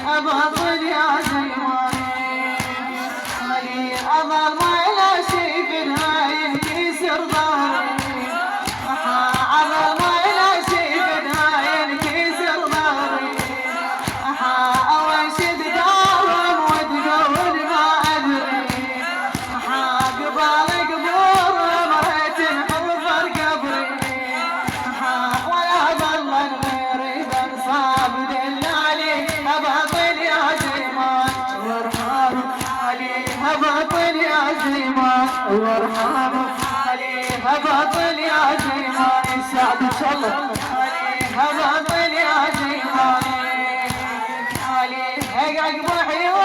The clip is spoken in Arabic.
أبطل يا زيماني علي أظل ما لا شي في نهاية ينكسر ظهري أظل ما لا شي في نهاية ينكسر ظهري أوشد داوم وتقول ما أدري قبال قبور مريت حفر قبري ولا ظل غيري بنصاب دلالي أبطل يا زيمان وارحم علي أبطل يا زيمان وارحم علي أبطل يا زيمان يسعدك الله علي أبطل يا زيمان علي عقب حيوان